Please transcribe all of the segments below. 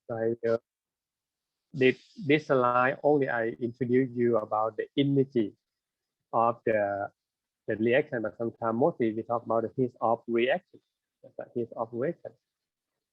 Like this slide only I introduce you about the energy of the reaction, but sometimes mostly we talk about the heat of reaction. The heat of reaction.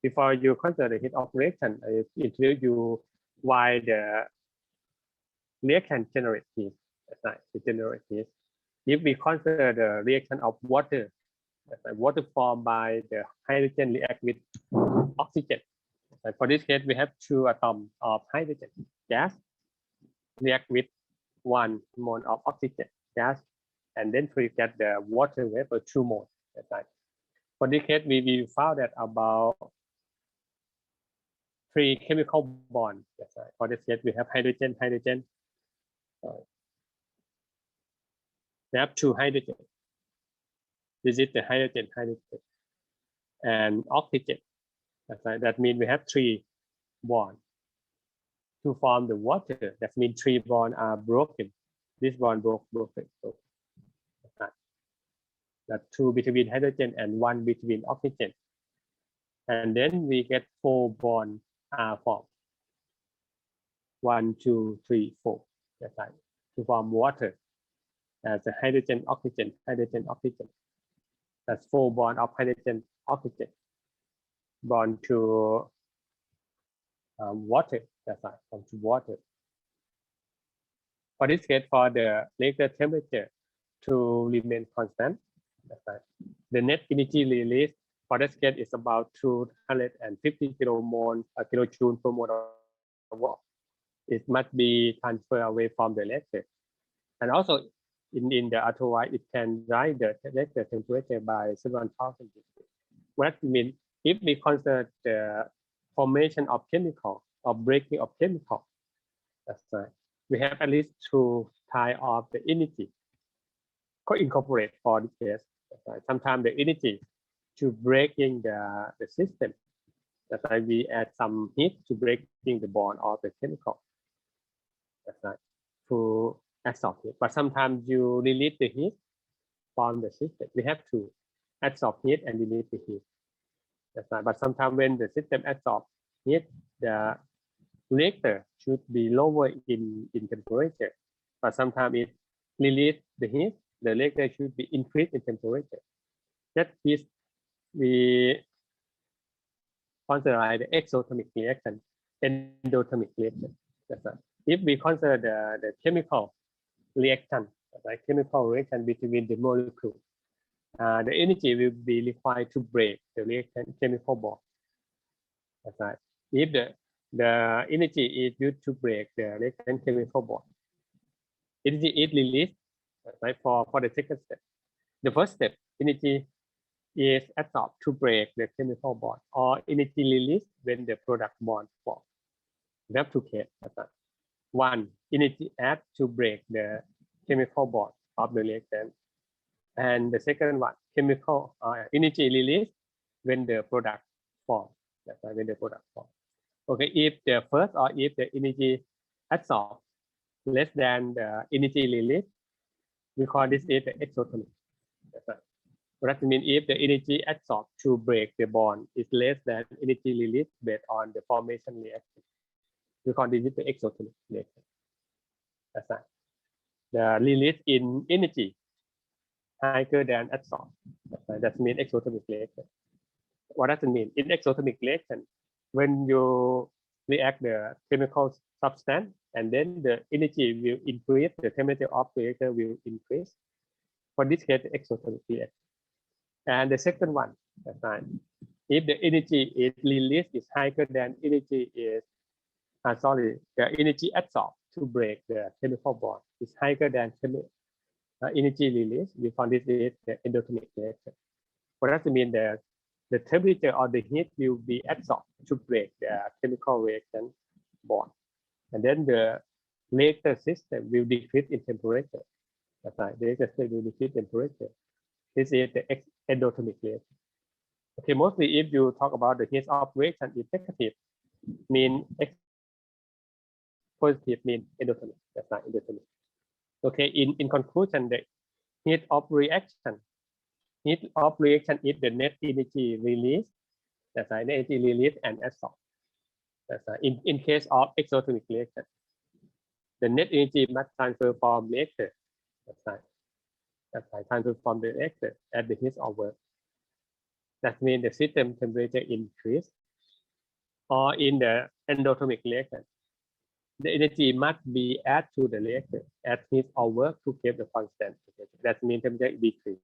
Before you consider the heat of reaction, I introduce you why the reaction generates heat. That's right, it generates heat. If we consider the reaction of water, that's right, water formed by the hydrogen react with oxygen. And for this case, we have two atoms of hydrogen gas react with one mole of oxygen gas, and then we get the water vapor 2 moles. That's right. For this case, we found that about 3 chemical bonds. That's right. For this case, we have hydrogen. We have 2 hydrogen. This is the hydrogen, and oxygen. That's right. That means we have 3 bonds to form the water. That means 3 bonds are broken. This bond broken. So that's right. That's 2 between hydrogen and 1 between oxygen. And then we get 4 bonds are formed. 1, 2, 3, 4. That's right. To form water as a hydrogen, oxygen. That's 4 bonds of hydrogen, oxygen. Bond to water. That's right. Bond to water. For this case, for the reactor temperature to remain constant, that's right. The net energy released for this case is about 250 kilojoule per mole of water. It must be transferred away from the reactor. And also in the otherwise, it can rise the reactor temperature by 7,000 degrees. What means if we consider the formation of chemical or breaking of chemical, that's right. We have at least 2 types of the energy co-incorporate for this case. Right. Sometimes the energy to breaking the system. That's why we add some heat to breaking the bond of the chemical. That's right. To absorb heat. But sometimes you release the heat from the system. We have to absorb heat and release the heat. That's right. But sometimes when the system absorbs heat, the reactor should be lower in temperature. But sometimes it release the heat, the reactor should be increased in temperature. That is, we consider the exothermic reaction, endothermic reaction. That's right. If we consider the chemical reaction, like chemical reaction between the molecule, the energy will be required to break the reaction chemical bond. That's right. If the energy is used to break the reaction chemical bond, energy is released, right, for the second step. The first step, energy is absorbed to break the chemical bond, or energy released when the product bond forms. We have 2 cases. One, energy add to break the chemical bond of the reactant, and the second one, chemical energy released when the product forms. That's right, when the product forms. Okay, if the first or if the energy absorbed less than the energy released, we call this is the exothermic. That's right. That means if the energy absorbed to break the bond is less than energy released based on the formation reaction, we call this the exothermic reaction. That's right. The release in energy higher than absorbed. That's right. That means exothermic reaction. What does it mean? In exothermic reaction, when you react the chemical substance, and then the energy will increase, the temperature of the reactor will increase. For this case, the exothermic reaction. And the second one, that's right. If the energy is released is higher than energy is, the energy absorbed to break the chemical bond is higher than energy released. We call this is the endothermic reaction. What does it mean? The temperature or the heat will be absorbed to break the chemical reaction bond. And then the reactor system will decrease in temperature. That's right. The reactor system will decrease temperature. This is the endothermic reaction. Okay, mostly if you talk about the heat of reaction is negative, mean positive mean endothermic. That's right, endothermic. Okay, in conclusion, the heat of reaction is the net energy released. That's right, the energy released and absorbed. That's right. In case of exothermic reaction, the net energy must transfer from reactor. That's right. That's right. Transfer from the reactor at the heat of work. That means the system temperature increase. Or in the endothermic reaction, the energy must be added to the reactor at heat of work to keep the constant. That means temperature decrease.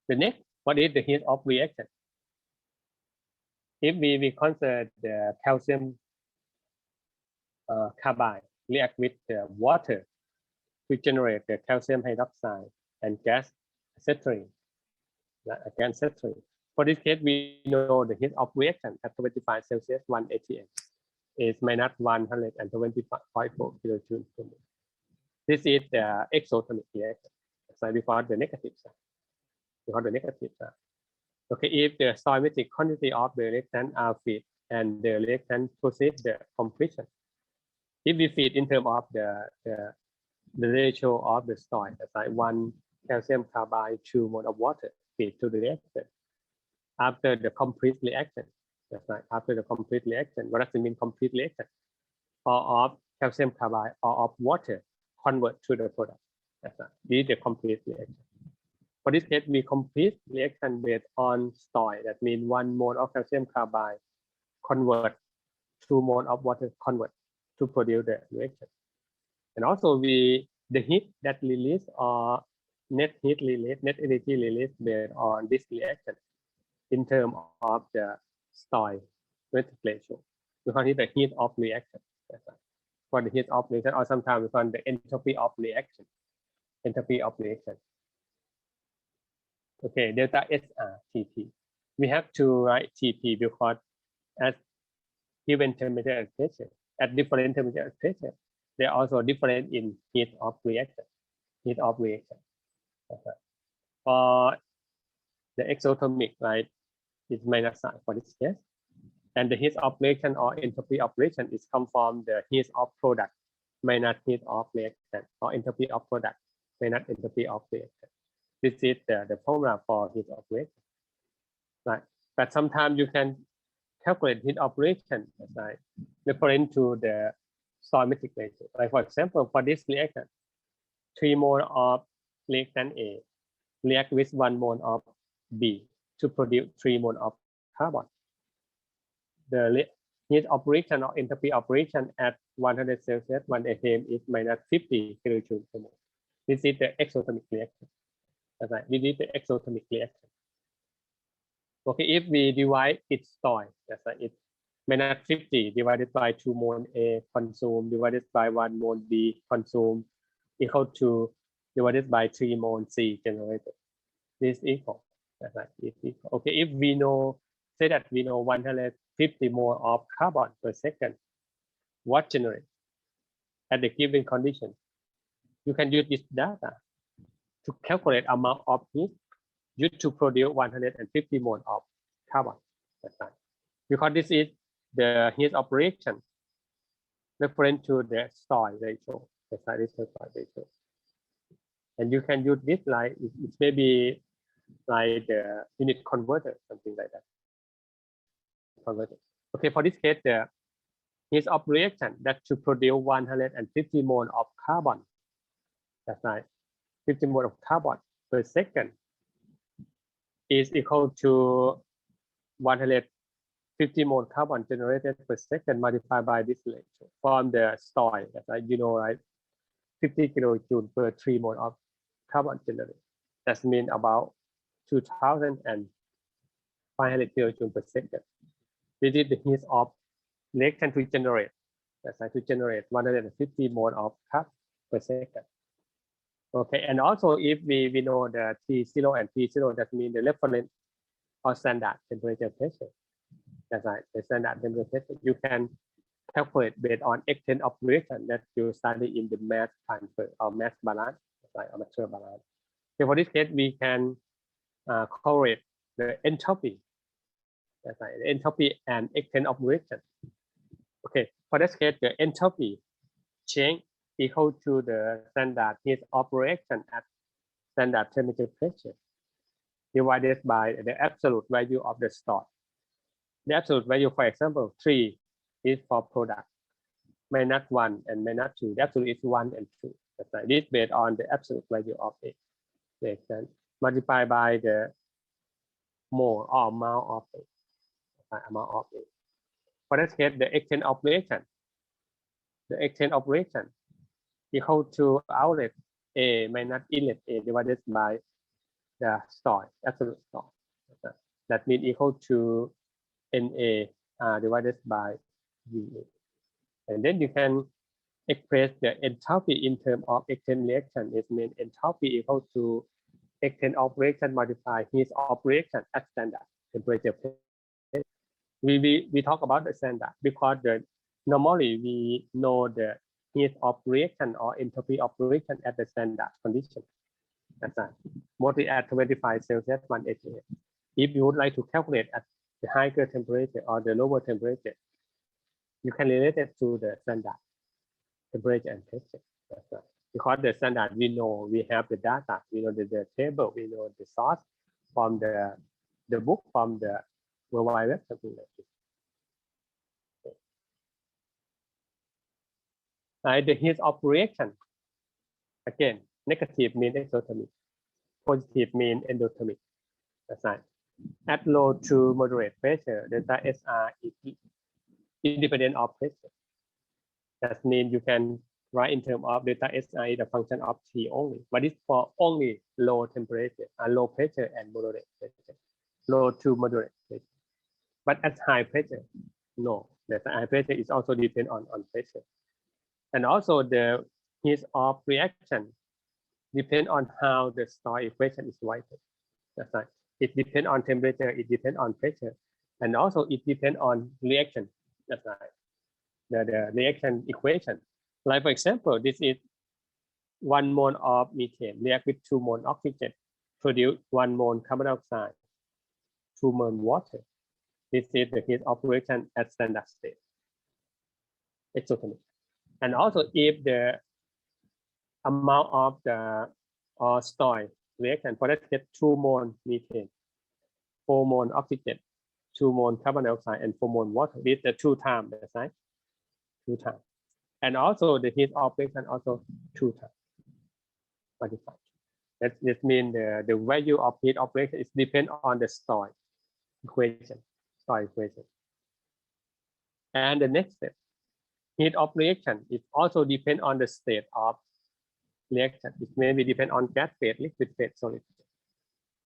The next, what is the heat of reaction? If we consider the calcium carbide react with the water to generate the calcium hydroxide and gas acetylene. Again, acetylene. For this case, we know the heat of reaction at 25 Celsius 1 atm is minus 125.4 kilojoule per mole. This is the exothermic reaction. So we call the negative side. We call the negative side. Okay, if the stoichiometric quantity of the reactant are feed and the reactant proceed the completion. If we feed in terms of the ratio of the stoy, that's like 1 calcium carbide 2 mole of water feed to the reactor. After the complete reaction, that's right. After the complete reaction, what does it mean? Complete reaction, or of calcium carbide or of water convert to the product. That's right. This is the complete reaction. For this case, we complete reaction based on stoy. That means 1 mole of calcium carbide convert 2 mole of water convert to produce the reaction. And also the heat that released or net heat release, net energy release based on this reaction in terms of the stoichiometric ratio. We call it the heat of reaction. For the heat of reaction, or sometimes we call the entropy of reaction. Entropy of reaction. Okay, delta SR TP. We have to write TP because at given temperature and pressure, at different temperature and pressure, they are also different in heat of reaction. Heat of reaction. For the exothermic, right, is minus sign for this case. And the heat of reaction or entropy of reaction is come from the heat of product minus heat of reaction, or entropy of product minus entropy of reaction. This is the formula for heat of reaction. Right. But sometimes you can calculate heat of reaction, right, referring to the stoichiometric ratio. Like for example, for this reaction, 3 mole of reactant A react with 1 mole of B to produce 3 mole of carbon. The heat of reaction or entropy of reaction at 100 Celsius 1 atm is minus 50 kilojoule per mole. This is the exothermic reaction. That's right. This is the exothermic reaction. Okay, if we divide its stoy, that's right, it's minus 50 divided by 2 mole A consumed divided by 1 mole B consumed equal to divided by 3 mole C generated. This is equal. That's right. It's equal. Okay, if we know, say that we know 150 mole of carbon per second, what generates at the given condition? You can use this data to calculate amount of heat used to produce 150 mole of carbon. That's right. Because this is the heat of reaction referring to the stoy ratio. That's right, this is the stoy ratio. And you can use this like it may be like the unit converter, something like that. Converter. Okay, for this case, the heat of reaction that to produce 150 mole of carbon. That's right. 50 mole of carbon per second is equal to 150 mole carbon generated per second multiplied by this ratio from the stoy. That's right, you know, right? 50 kilojoule per 3 mole of carbon generated. That means about 2,500 kilojoule per second. This is the heat of reaction to generate. That's right, to generate 150 mole of carbon per second. Okay, and also if we know the T0 and T0, that means the reference or standard temperature pressure. That's right, the standard temperature pressure. You can calculate based on extent of reaction that you study in the mass transfer or mass balance, right, or material balance. So for this case, we can correlate the entropy. That's right, the entropy and extent of reaction. Okay, for this case, the entropy change equal to the standard heat of reaction at standard temperature pressure. divided by the absolute value of the stock. The absolute value, for example, 3 is for product, minus 1 and minus 2. The absolute is 1 and 2. That's right. This based on the absolute value of it. Multiplied by the mole or amount of it. For that case, the exchange operation, equal to outlet A minus inlet A divided by the store, absolute store. That means equal to NA divided by VA. And then you can express the enthalpy in terms of exchange reaction. It means enthalpy equal to exchange operation multiplied heat operation at standard temperature. We talk about the standard because normally we know the heat operation or enthalpy operation at the standard condition. That's right. Mostly at 25 Celsius 188. If you would like to calculate at the higher temperature or the lower temperature, you can relate it to the standard temperature and pressure. That's right. Because the standard, we know we have the data, we know the table, we know the source from the book, from the World Wide Web, something like this. The heat operation, again, negative means exothermic, positive means endothermic. That's right. At low to moderate pressure, delta SR is independent of pressure. That means you can write in terms of delta SR is a function of T only, but it's for only low temperature, low pressure and moderate pressure, low to moderate pressure. But at high pressure, no, the high pressure is also depend on pressure. And also the heat of reaction depend on how the Stoll equation is written. That's right. It depends on temperature, it depends on pressure, and also it depends on reaction. That's right. The reaction equation. Like for example, this is 1 mole of methane react with 2 mole oxygen, produce 1 mole carbon dioxide, 2 mole water. This is the heat operation at standard state. Exothermic. And also if the amount of the Stoll reaction, for that get 2 mole methane, 4 mole oxygen, 2 mole carbon dioxide, and 4 mole water. This is the 2 times, that's right? 2 times. And also the heat operation also 2 times modified. That means the value of heat operation is depend on the Stoll equation. And the next step, heat operation is also depend on the state of reaction. It may be depend on gas phase, liquid phase, solid phase.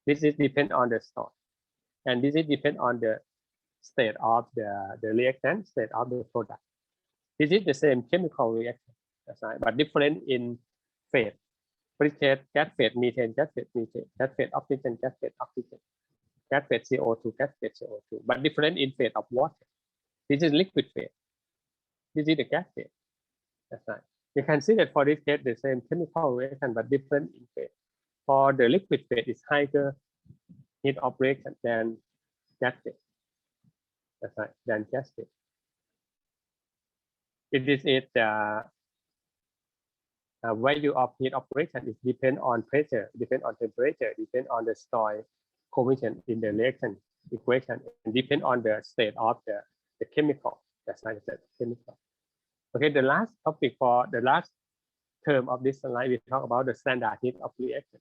This is depend on the Stoll, and this is depend on the state of the reactant, state of the product. This is the same chemical reaction, that's right, but different in phase. For example, gas phase methane, gas phase methane, gas phase oxygen, gas phase oxygen, gas phase CO2, gas phase CO2, but different in phase of water. This is liquid phase. This is the gas phase. That's right. You can see that for this case, the same chemical reaction, but different in phase. For the liquid phase, it's higher heat operation than gas phase. That's right, than gas phase. It is the value of heat operation is depend on pressure, depend on temperature, depend on the Stoll coefficient in the reaction equation, and depend on the state of the chemical. That's right, the chemical. Okay, the last topic for the last term of this slide, we talk about the standard heat of reaction.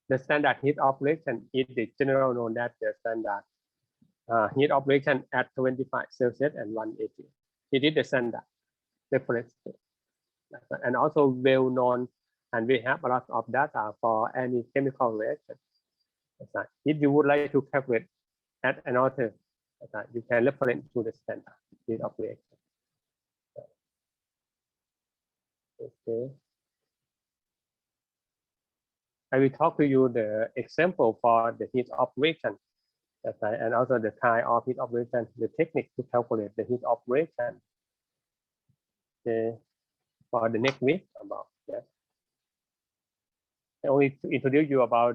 The standard heat of reaction is the general known as the standard heat of reaction at 25 Celsius and 180. It is the standard reference. And also well known, and we have a lot of data for any chemical reaction. If you would like to calculate at another, you can refer to the standard heat of reaction. Okay. I will talk to you the example for the heat operation, and also the kind of heat operation, the technique to calculate the heat operation. Okay. For the next week about that. I only to introduce you about